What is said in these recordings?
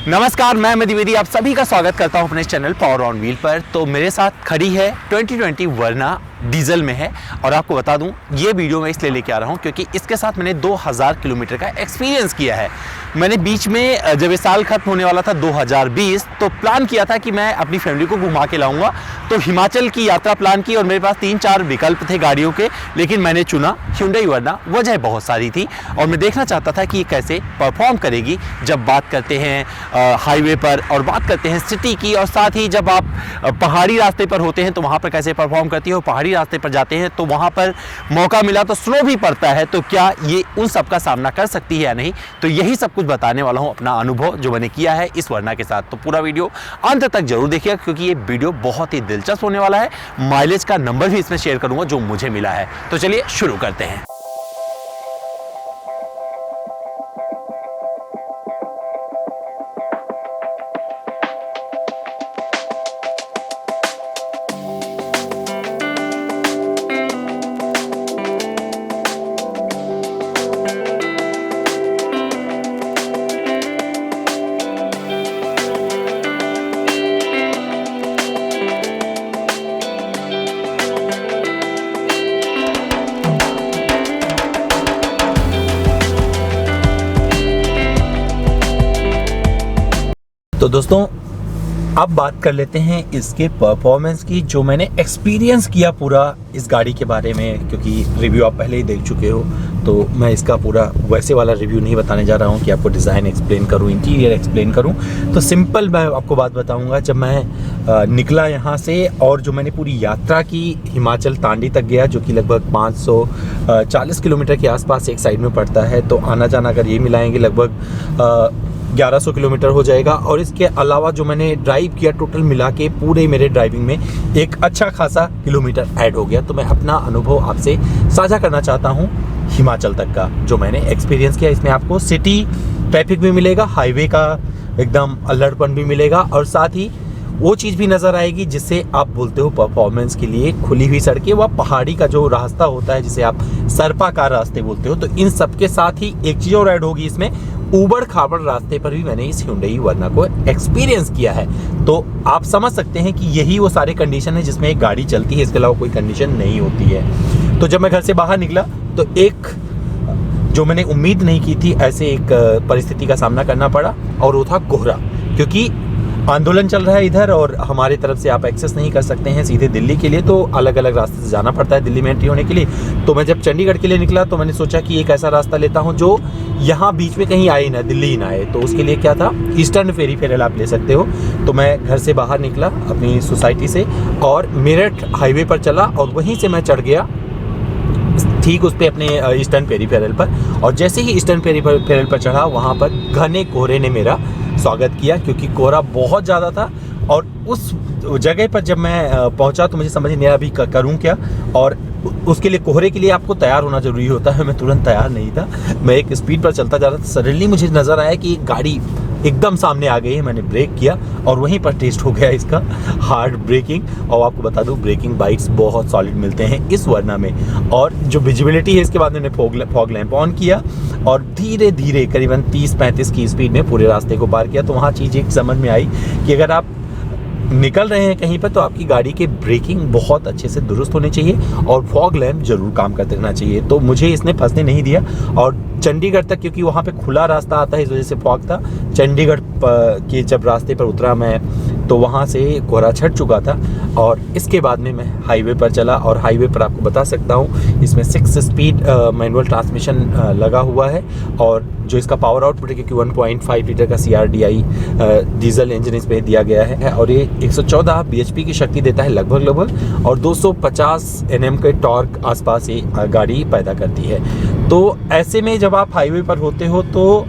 नमस्कार, मैं द्विवेदी आप सभी का स्वागत करता हूं अपने चैनल पावर ऑन व्हील पर। तो मेरे साथ खड़ी है 2020 वर्ना डीजल में है और आपको बता दूं ये वीडियो मैं इसलिए लेके आ रहा हूं क्योंकि इसके साथ मैंने 2000 किलोमीटर का एक्सपीरियंस किया है। मैंने बीच में जब ये साल खत्म होने वाला था 2020 तो प्लान किया था कि मैं अपनी फैमिली को घुमा के लाऊंगा, तो हिमाचल की यात्रा प्लान की और मेरे पास 3-4 विकल्प थे गाड़ियों के, लेकिन मैंने चुना Hyundai वर्ना। वजह बहुत सारी थी और मैं देखना चाहता था कि ये कैसे परफॉर्म करेगी जब बात करते हैं हाईवे पर और बात करते हैं सिटी की, और साथ ही जब आप पहाड़ी रास्ते पर होते हैं तो वहाँ पर कैसे परफॉर्म करती है, और पहाड़ी रास्ते पर जाते हैं तो वहाँ पर मौका मिला तो स्लो भी पड़ता है, तो क्या ये उन सब का सामना कर सकती है या नहीं। तो यही सब कुछ बताने वाला हूँ, अपना अनुभव जो मैंने किया है इस वर्ना के साथ। तो पूरा वीडियो अंत तक जरूर देखिएगा क्योंकि ये वीडियो बहुत ही दिलचस्प होने वाला है। माइलेज का नंबर भी इसमें शेयर करूंगा जो मुझे मिला है। तो चलिए शुरू करते हैं। तो दोस्तों अब बात कर लेते हैं इसके परफॉर्मेंस की, जो मैंने एक्सपीरियंस किया पूरा इस गाड़ी के बारे में, क्योंकि रिव्यू आप पहले ही देख चुके हो। तो मैं इसका पूरा वैसे वाला रिव्यू नहीं बताने जा रहा हूँ कि आपको डिज़ाइन एक्सप्लेन करूँ, इंटीरियर एक्सप्लेन करूँ। तो सिंपल मैं आपको बात बताऊँगा, जब मैं निकला यहाँ से और जो मैंने पूरी यात्रा की हिमाचल तांडी तक गया, जो कि लगभग 540 किलोमीटर के आसपास एक साइड में पड़ता है। तो आना जाना अगर ये मिलाएंगे लगभग 1100 किलोमीटर हो जाएगा। और इसके अलावा जो मैंने ड्राइव किया टोटल मिला के पूरे मेरे ड्राइविंग में एक अच्छा खासा किलोमीटर ऐड हो गया। तो मैं अपना अनुभव आपसे साझा करना चाहता हूँ हिमाचल तक का जो मैंने एक्सपीरियंस किया। इसमें आपको सिटी ट्रैफिक भी मिलेगा, हाईवे का एकदम अलर्टपन भी मिलेगा, और साथ ही वो चीज़ भी नज़र आएगी जिससे आप बोलते हो परफॉर्मेंस के लिए खुली हुई सड़कें, वह पहाड़ी का जो रास्ता होता है जिसे आप सर्पाकार रास्ते बोलते हो। तो इन सब के साथ ही एक चीज़ और ऐड होगी इसमें, ऊबड़ खाबड़ रास्ते पर भी मैंने इस Hyundai वर्ना को एक्सपीरियंस किया है। तो आप समझ सकते हैं कि यही वो सारे कंडीशन है जिसमें एक गाड़ी चलती है, इसके अलावा कोई कंडीशन नहीं होती है। तो जब मैं घर से बाहर निकला तो एक जो मैंने उम्मीद नहीं की थी ऐसे एक परिस्थिति का सामना करना पड़ा, और वो था कोहरा। क्योंकि आंदोलन चल रहा है इधर और हमारे तरफ से आप एक्सेस नहीं कर सकते हैं सीधे दिल्ली के लिए, तो अलग अलग रास्ते से जाना पड़ता है दिल्ली में एंट्री होने के लिए। तो मैं जब चंडीगढ़ के लिए निकला तो मैंने सोचा कि एक ऐसा रास्ता लेता हूं जो यहाँ बीच में कहीं आए ना, दिल्ली ही ना आए। तो उसके लिए क्या था, ईस्टर्न फेरिफेरल आप ले सकते हो। तो मैं घर से बाहर निकला अपनी सोसाइटी से और मेरठ हाईवे पर चला, और वहीं से मैं चढ़ गया ठीक उस पे अपने ईस्टर्न पेरीफेरल पर। और जैसे ही ईस्टर्न पेरीफेरल पर चढ़ा, वहाँ पर घने कोहरे ने मेरा स्वागत किया, क्योंकि कोहरा बहुत ज़्यादा था। और उस जगह पर जब मैं पहुँचा तो मुझे समझ नहीं आया अभी करूँ क्या, और उसके लिए कोहरे के लिए आपको तैयार होना जरूरी होता है। मैं तुरंत तैयार नहीं था, मैं एक स्पीड पर चलता जा रहा था। सडनली मुझे नज़र आया कि गाड़ी एकदम सामने आ गई है। मैंने ब्रेक किया और वहीं पर टेस्ट हो गया इसका हार्ड ब्रेकिंग। और आपको बता दूं ब्रेकिंग बाइट्स बहुत सॉलिड मिलते हैं इस वर्ना में। और जो विजिबिलिटी है इसके बाद मैंने फॉग लैंप ऑन किया और धीरे धीरे करीबन 30-35 की स्पीड में पूरे रास्ते को पार किया। तो वहाँ चीज़ एक समझ में आई कि अगर आप निकल रहे हैं कहीं पर तो आपकी गाड़ी के ब्रेकिंग बहुत अच्छे से दुरुस्त होने चाहिए और फॉग लैंप जरूर काम करते रहना चाहिए। तो मुझे इसने फंसने नहीं दिया, और चंडीगढ़ तक क्योंकि वहाँ पे खुला रास्ता आता है इस वजह से फॉग था। चंडीगढ़ के जब रास्ते पर उतरा मैं तो वहाँ से कोहरा छट चुका था, और इसके बाद में मैं हाईवे पर चला। और हाईवे पर आपको बता सकता हूँ इसमें 6 स्पीड मैनुअल ट्रांसमिशन लगा हुआ है, और जो इसका पावर आउटपुट है क्योंकि 1.5 लीटर का CRDI डीजल इंजन इसमें दिया गया है, और ये 114 bhp की शक्ति देता है लगभग, और 250 Nm के टॉर्क आसपास ये गाड़ी पैदा करती है। तो ऐसे में जब आप हाईवे पर होते हो तो,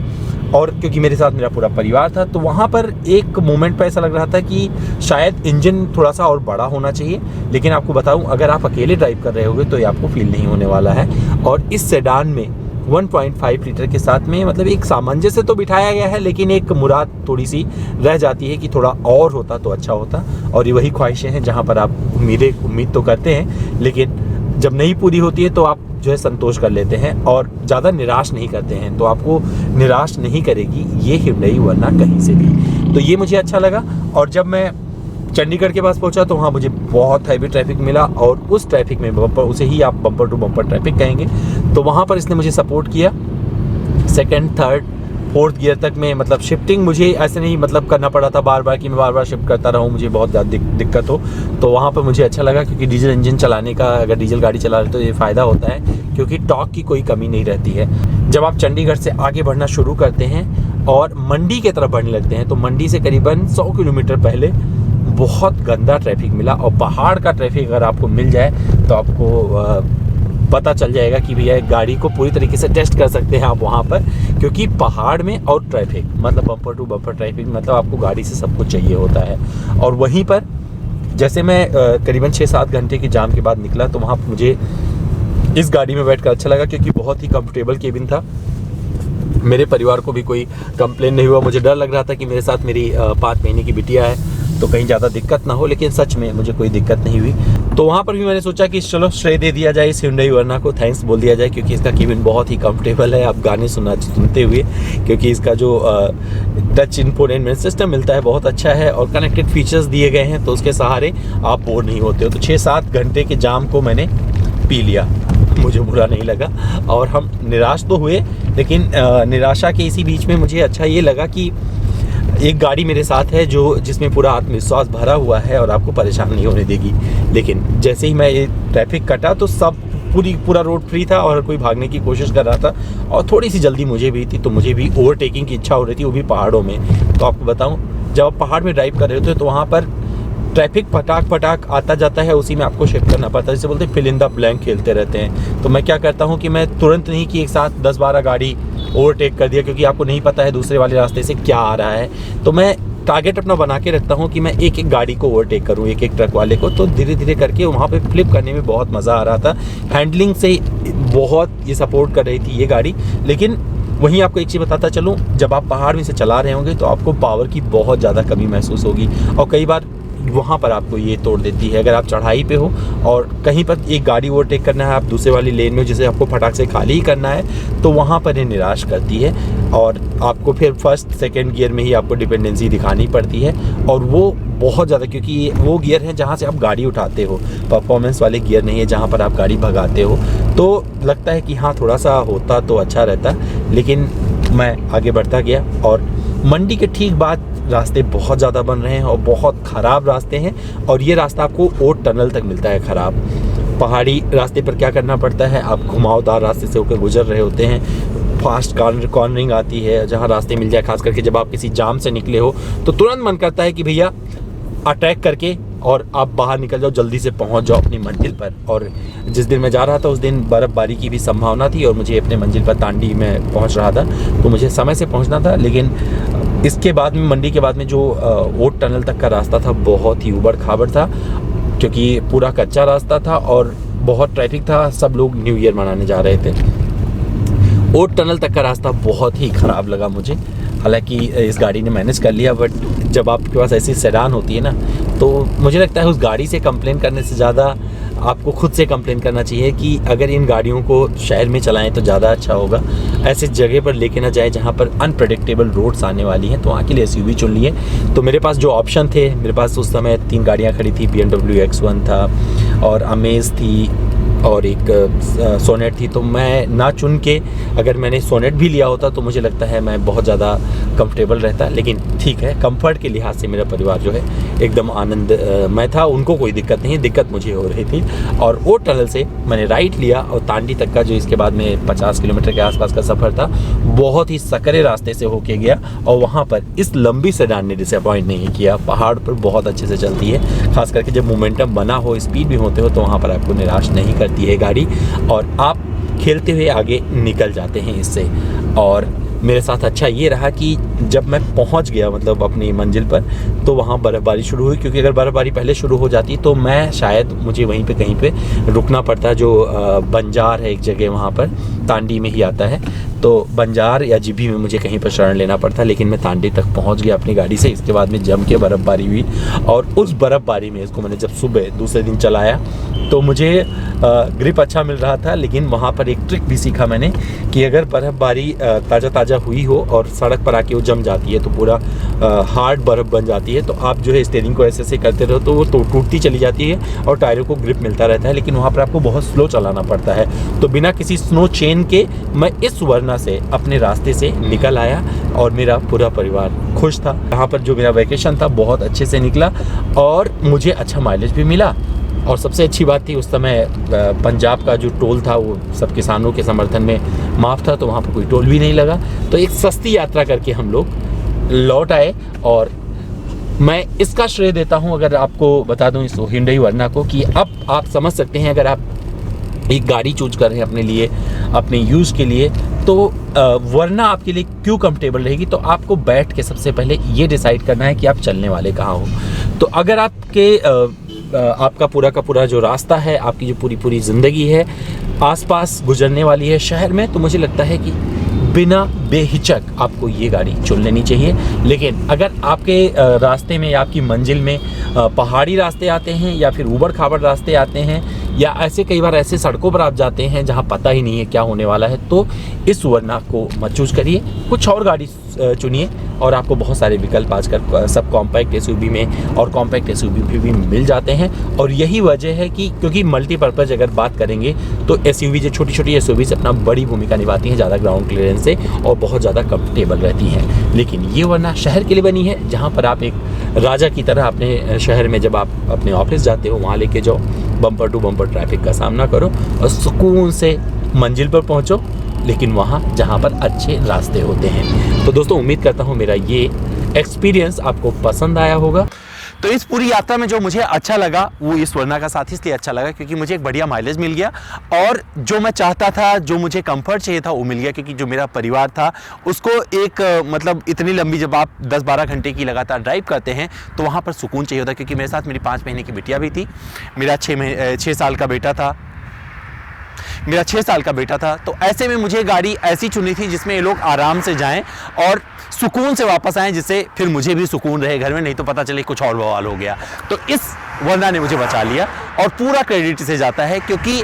और क्योंकि मेरे साथ मेरा पूरा परिवार था, तो वहाँ पर एक मोमेंट पर ऐसा लग रहा था कि शायद इंजन थोड़ा सा और बड़ा होना चाहिए। लेकिन आपको बताऊं अगर आप अकेले ड्राइव कर रहे होगे तो ये आपको फील नहीं होने वाला है। और इस सेडान में 1.5 लीटर के साथ में मतलब एक सामंजस्य तो बिठाया गया है, लेकिन एक मुराद थोड़ी सी रह जाती है कि थोड़ा और होता तो अच्छा होता। और ये वही ख्वाहिशें हैं जहाँ पर आप उम्मीद तो करते हैं, लेकिन जब नहीं पूरी होती है तो आप जो है संतोष कर लेते हैं और ज़्यादा निराश नहीं करते हैं, तो आपको निराश नहीं करेगी ये Hyundai वरना कहीं से भी। तो ये मुझे अच्छा लगा। और जब मैं चंडीगढ़ के पास पहुंचा तो वहाँ मुझे बहुत हैवी ट्रैफिक मिला, और उस ट्रैफिक में बम्पर, उसे ही आप बम्पर टू बम्पर ट्रैफिक कहेंगे, तो वहाँ पर इसने मुझे सपोर्ट किया। सेकंड, थर्ड, फोर्थ गियर तक में, मतलब शिफ्टिंग मुझे ऐसे नहीं मतलब करना पड़ा था बार बार कि मैं बार बार शिफ्ट करता रहूँ, मुझे बहुत ज़्यादा दिक्कत हो। तो वहाँ पर मुझे अच्छा लगा, क्योंकि डीजल इंजन चलाने का, अगर डीजल गाड़ी चला रहे तो ये फ़ायदा होता है, क्योंकि टॉर्क की कोई कमी नहीं रहती है। जब आप चंडीगढ़ से आगे बढ़ना शुरू करते हैं और मंडी की तरफ बढ़ने लगते हैं, तो मंडी से करीबन 100 किलोमीटर पहले बहुत गंदा ट्रैफिक मिला। और पहाड़ का ट्रैफिक अगर आपको मिल जाए तो आपको पता चल जाएगा कि भैया गाड़ी को पूरी तरीके से टेस्ट कर सकते हैं आप वहाँ पर, क्योंकि पहाड़ में और ट्रैफिक मतलब बम्पर टू बम्पर ट्रैफिक, मतलब आपको गाड़ी से सब कुछ चाहिए होता है। और वहीं पर जैसे मैं करीबन 6-7 घंटे के जाम के बाद निकला, तो वहाँ मुझे इस गाड़ी में बैठकर अच्छा लगा, क्योंकि बहुत ही कंफर्टेबल केबिन था। मेरे परिवार को भी कोई कंप्लेन नहीं हुआ। मुझे डर लग रहा था कि मेरे साथ मेरी 5 महीने की बिटिया है तो कहीं ज़्यादा दिक्कत ना हो, लेकिन सच में मुझे कोई दिक्कत नहीं हुई। तो वहाँ पर भी मैंने सोचा कि चलो श्रेय दे दिया जाए इस Hyundai वरना को, थैंक्स बोल दिया जाए, क्योंकि इसका केबिन बहुत ही कंफर्टेबल है आप गाने सुनते हुए, क्योंकि इसका जो टच इंफोटेनमेंट सिस्टम मिलता है बहुत अच्छा है, और कनेक्टेड फीचर्स दिए गए हैं, तो उसके सहारे आप बोर नहीं होते हो। तो 6-7 घंटे के जाम को मैंने पी लिया, मुझे बुरा नहीं लगा। और हम निराश तो हुए, लेकिन निराशा के इसी बीच में मुझे अच्छा ये लगा कि एक गाड़ी मेरे साथ है जो जिसमें पूरा आत्मविश्वास भरा हुआ है और आपको परेशान नहीं होने देगी। लेकिन जैसे ही मैं ये ट्रैफिक कटा तो पूरा रोड फ्री था और कोई भागने की कोशिश कर रहा था, और थोड़ी सी जल्दी मुझे भी थी, तो मुझे भी ओवरटेकिंग की इच्छा हो रही थी, वो भी पहाड़ों में। तो आपको बताऊं, जब आप पहाड़ में ड्राइव कर रहे होते हो तो वहाँ पर ट्रैफिक पटाक आता जाता है, उसी में आपको शिफ्ट करना पड़ता है। जैसे बोलते हैं फिल इन द ब्लैंक खेलते रहते हैं। तो मैं क्या करता हूँ कि मैं तुरंत नहीं कि एक साथ 10-12 गाड़ी ओवरटेक कर दिया, क्योंकि आपको नहीं पता है दूसरे वाले रास्ते से क्या आ रहा है। तो मैं टारगेट अपना बना के रखता हूँ कि मैं एक एक गाड़ी को ओवरटेक करूँ, एक एक ट्रक वाले को। तो धीरे धीरे करके वहाँ पे फ्लिप करने में बहुत मज़ा आ रहा था। हैंडलिंग से बहुत ये सपोर्ट कर रही थी ये गाड़ी। लेकिन वहीं आपको एक चीज़ बताता चलूँ, जब आप पहाड़ में से चला रहे होंगे तो आपको पावर की बहुत ज़्यादा कमी महसूस होगी, और कई बार वहाँ पर आपको ये तोड़ देती है। अगर आप चढ़ाई पे हो और कहीं पर एक गाड़ी ओवरटेक करना है, आप दूसरे वाली लेन में जिसे आपको फटाक से खाली ही करना है, तो वहाँ पर ये निराश करती है, और आपको फिर फर्स्ट सेकंड गियर में ही आपको डिपेंडेंसी दिखानी पड़ती है। और वो बहुत ज़्यादा, क्योंकि ये वो गियर हैं जहाँ से आप गाड़ी उठाते हो, परफॉर्मेंस वाले गियर नहीं है जहाँ पर आप गाड़ी भगाते हो। तो लगता है कि हाँ थोड़ा सा होता तो अच्छा रहता, लेकिन मैं आगे बढ़ता गया। और मंडी के ठीक बाद रास्ते बहुत ज़्यादा बन रहे हैं और बहुत ख़राब रास्ते हैं, और ये रास्ता आपको ओट टनल तक मिलता है ख़राब। पहाड़ी रास्ते पर क्या करना पड़ता है, आप घुमावदार रास्ते से होकर गुजर रहे होते हैं, फास्ट कॉर्नरिंग आती है, जहाँ रास्ते मिल जाए। खास करके जब आप किसी जाम से निकले हो तो तुरंत मन करता है कि भैया अटैक करके और आप बाहर निकल जाओ, जल्दी से पहुंच जाओ अपनी मंजिल पर। और जिस दिन मैं जा रहा था उस दिन बर्फ़बारी की भी संभावना थी, और मुझे अपने मंजिल पर तांडी में पहुंच रहा था, तो मुझे समय से पहुंचना था। लेकिन इसके बाद में, मंडी के बाद में जो ओट टनल तक का रास्ता था बहुत ही उबड़ खाबड़ था, क्योंकि पूरा कच्चा रास्ता था और बहुत ट्रैफिक था। सब लोग न्यू ईयर मनाने जा रहे थे। ओट टनल तक का रास्ता बहुत ही ख़राब लगा मुझे। हालांकि इस गाड़ी ने मैनेज कर लिया, बट जब आपके पास ऐसी सेडान होती है ना, तो मुझे लगता है उस गाड़ी से कंप्लेन करने से ज़्यादा आपको खुद से कंप्लेन करना चाहिए कि अगर इन गाड़ियों को शहर में चलाएं तो ज़्यादा अच्छा होगा। ऐसे जगह पर लेके ना जाए जहाँ पर अनप्रेडिक्टेबल रोड्स आने वाली हैं, तो वहाँ के लिए SUV चुन लिए। तो मेरे पास जो ऑप्शन थे, मेरे पास उस समय 3 गाड़ियाँ खड़ी थी। BMW X1 था, और अमेज थी, और एक सोनेट थी। तो मैं ना चुन के, अगर मैंने सोनेट भी लिया होता तो मुझे लगता है मैं बहुत ज़्यादा कंफर्टेबल रहता। लेकिन ठीक है, कंफर्ट के लिहाज से मेरा परिवार जो है एकदम आनंद मैं था, उनको कोई दिक्कत नहीं, दिक्कत मुझे हो रही थी। और ओट टनल से मैंने राइट लिया, और तांडी तक का जो इसके बाद में 50 किलोमीटर के आसपास का सफ़र था, बहुत ही सकरे रास्ते से होके गया। और वहाँ पर इस लंबी सेडान ने डिसअपॉइंट नहीं किया। पहाड़ पर बहुत अच्छे से चलती है, खास करके जब मोमेंटम बना हो, स्पीड भी होते हो, तो वहाँ पर आपको निराश नहीं करती है गाड़ी, और आप खेलते हुए आगे निकल जाते हैं इससे। और मेरे साथ अच्छा ये रहा कि जब मैं पहुंच गया मतलब अपनी मंजिल पर, तो वहाँ बर्फ़बारी शुरू हुई, क्योंकि अगर बर्फ़बारी पहले शुरू हो जाती तो मैं शायद मुझे वहीं पे कहीं पे रुकना पड़ता। जो बंजार है एक जगह, वहाँ पर तांडी में ही आता है, तो बंजार या जीबी में मुझे कहीं पर शरण लेना पड़ता, लेकिन मैं तांडी तक पहुंच गया अपनी गाड़ी से। इसके बाद में जम के बर्फ़बारी हुई, और उस बर्फ़बारी में इसको मैंने जब सुबह दूसरे दिन चलाया तो मुझे ग्रिप अच्छा मिल रहा था। लेकिन वहाँ पर एक ट्रिक भी सीखा मैंने कि अगर बर्फ़बारी ताज़ा हुई हो और सड़क पर आके वो जम जाती है तो पूरा हार्ड बर्फ़ बन जाती है, तो आप जो है स्टीयरिंग को ऐसे करते रहो तो वो टूटती चली जाती है और टायरों को ग्रिप मिलता रहता है। लेकिन वहाँ पर आपको बहुत स्लो चलाना पड़ता है। तो बिना किसी स्नो चेन के मैं इस वरना से अपने रास्ते से निकल आया और मेरा पूरा परिवार खुश था। यहाँ पर जो मेरा वैकेशन था बहुत अच्छे से निकला और मुझे अच्छा माइलेज भी मिला। और सबसे अच्छी बात थी, उस समय पंजाब का जो टोल था वो सब किसानों के समर्थन में माफ़ था, तो वहाँ पर कोई टोल भी नहीं लगा। तो एक सस्ती यात्रा करके हम लोग लौट आए। और मैं इसका श्रेय देता हूँ, अगर आपको बता दूँ इस Hyundai वरना को, कि अब आप समझ सकते हैं अगर आप एक गाड़ी चूज कर रहे हैं अपने लिए, अपने यूज़ के लिए, तो वरना आपके लिए क्यों कंफर्टेबल रहेगी। तो आपको बैठ के सबसे पहले ये डिसाइड करना है कि आप चलने वाले कहाँ हो। तो अगर आपका पूरा का पूरा जो रास्ता है, आपकी जो पूरी ज़िंदगी है आसपास गुजरने वाली है शहर में, तो मुझे लगता है कि बिना बेहिचक आपको ये गाड़ी चुन लेनी चाहिए। लेकिन अगर आपके रास्ते में या आपकी मंजिल में पहाड़ी रास्ते आते हैं या फिर ऊबड़ खाबड़ रास्ते आते हैं, या ऐसे कई बार ऐसे सड़कों पर आप जाते हैं जहां पता ही नहीं है क्या होने वाला है, तो इस वरना को मत चूज करिए, कुछ और गाड़ी चुनिए। और आपको बहुत सारे विकल्प आजकल सब कॉम्पैक्ट एसयूवी में और कॉम्पैक्ट एसयूवी भी मिल जाते हैं। और यही वजह है कि क्योंकि मल्टीपर्पज़ अगर बात करेंगे तो एसयूवी जो छोटी एसयूवी अपना बड़ी भूमिका निभाती हैं ज़्यादा ग्राउंड क्लियरेंस से और बहुत ज़्यादा कंफर्टेबल रहती हैं। लेकिन ये वरना शहर के लिए बनी है, जहाँ पर आप एक राजा की तरह अपने शहर में जब आप अपने ऑफिस जाते हो वहाँ लेके जाओ, बम्पर टू बम्पर ट्रैफिक का सामना करो और सुकून से मंजिल पर पहुँचो, लेकिन वहाँ जहाँ पर अच्छे रास्ते होते हैं। तो दोस्तों उम्मीद करता हूँ मेरा ये एक्सपीरियंस आपको पसंद आया होगा। तो इस पूरी यात्रा में जो मुझे अच्छा लगा वो इस वरना का साथ इसलिए अच्छा लगा क्योंकि मुझे एक बढ़िया माइलेज मिल गया और जो मैं चाहता था, जो मुझे कंफर्ट चाहिए था वो मिल गया। क्योंकि जो मेरा परिवार था उसको एक मतलब इतनी लंबी जब आप 10-12 घंटे की लगातार ड्राइव करते हैं तो वहाँ पर सुकून चाहिए होता। क्योंकि मेरे साथ मेरी 5 महीने की बिटिया भी थी, मेरा 6 साल का बेटा था। तो ऐसे में मुझे गाड़ी ऐसी चुनी थी जिसमें ये लोग आराम से जाएं और सुकून से वापस आएं, जिससे फिर मुझे भी सुकून रहे घर में, नहीं तो पता चले कुछ और बवाल हो गया। तो इस वरना ने मुझे बचा लिया और पूरा क्रेडिट इसे जाता है। क्योंकि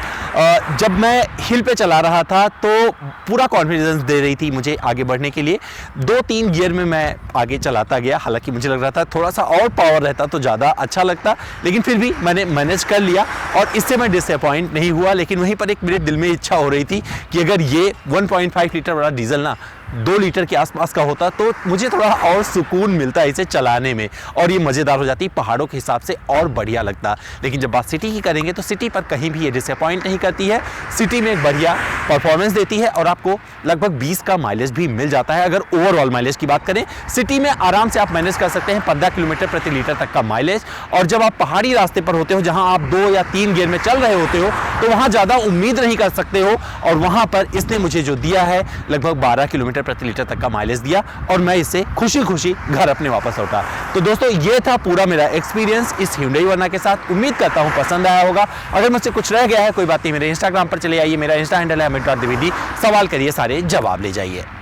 जब मैं हिल पे चला रहा था तो पूरा कॉन्फिडेंस दे रही थी मुझे आगे बढ़ने के लिए। 2-3 गियर में मैं आगे चलाता गया, हालांकि मुझे लग रहा था थोड़ा सा और पावर रहता तो ज़्यादा अच्छा लगता, लेकिन फिर भी मैंने मैनेज कर लिया और इससे मैं डिसअपॉइंट नहीं हुआ। लेकिन वहीं पर एक मेरे दिल में इच्छा हो रही थी कि अगर ये 1.5 लीटर वाला डीजल ना 2 लीटर के आसपास का होता तो मुझे थोड़ा और सुकून मिलता इसे चलाने में और ये मज़ेदार हो जाती, पहाड़ों के हिसाब से और बढ़िया लगता। लेकिन जब बात सिटी की करेंगे तो सिटी पर कहीं भी ये डिसअपॉइंट नहीं करती है। सिटी में एक बढ़िया परफॉर्मेंस देती है और आपको लगभग 20 का माइलेज भी मिल जाता है। अगर ओवरऑल माइलेज की बात करें, सिटी में आराम से आप मैनेज कर सकते हैं 15 किलोमीटर प्रति लीटर तक का माइलेज। और जब आप पहाड़ी रास्ते पर होते हो जहां आप 2 या 3 गियर में चल रहे होते हो तो वहां ज़्यादा उम्मीद नहीं कर सकते हो, और वहां पर इसने मुझे जो दिया है लगभग 12 किलोमीटर प्रति लीटर तक का माइलेज दिया और मैं इससे खुशी खुशी घर अपने वापस लौटा। तो दोस्तों ये था पूरा मेरा एक्सपीरियंस इस Hyundai वरना के साथ। उम्मीद करता हूं पसंद आया होगा। अगर मुझसे कुछ रह गया है कोई बात नहीं, मेरे इंस्टाग्राम पर चले आइए, मेरा इंस्टा हैंडल है amit.dwivedi। सवाल करिए, सारे जवाब ले जाइए।